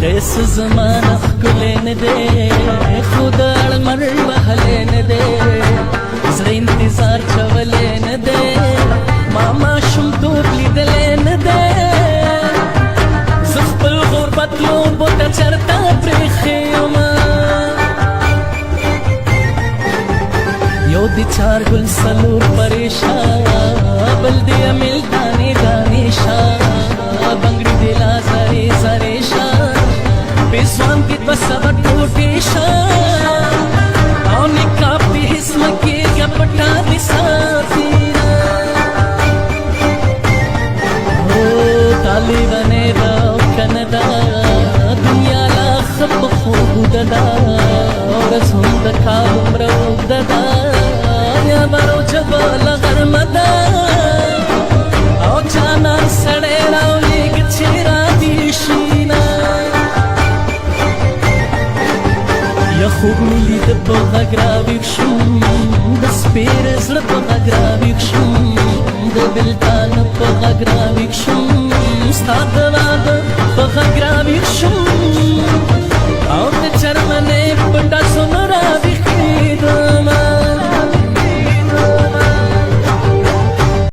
قیس زمانه ښکلی نه دی خو د اړمر وهلی نه دی زړه انتظار چولی نه دی ما ماشومتوب لیدلی نه دی زه خپل غربت لوبو ته چرته پرېښې یمه یو د چار ګل څلور پریشان بل د امیل دانې دانې شان بنګړي د لا زرې زرې شان پیسوان کې دوه سوه ټوټې شان او نقاب د حس مکېږه پټا د ساتینا هو طالبانې ده او کنه ده دنیا لا ښه په خوبونه ده ورځ هم د کال عمره اوږده ده یا برو جبل غرمه ده او جانان سړی راولېږه چې رادې شي نه یا خوب مې لیده په غږ راویښ شوم د سپېره زړه په غږ راویښ شوم د بېلتانه په غږ راویښ شوم ستا د واده په غږ راویښ شوم او د چرمنې په ډزو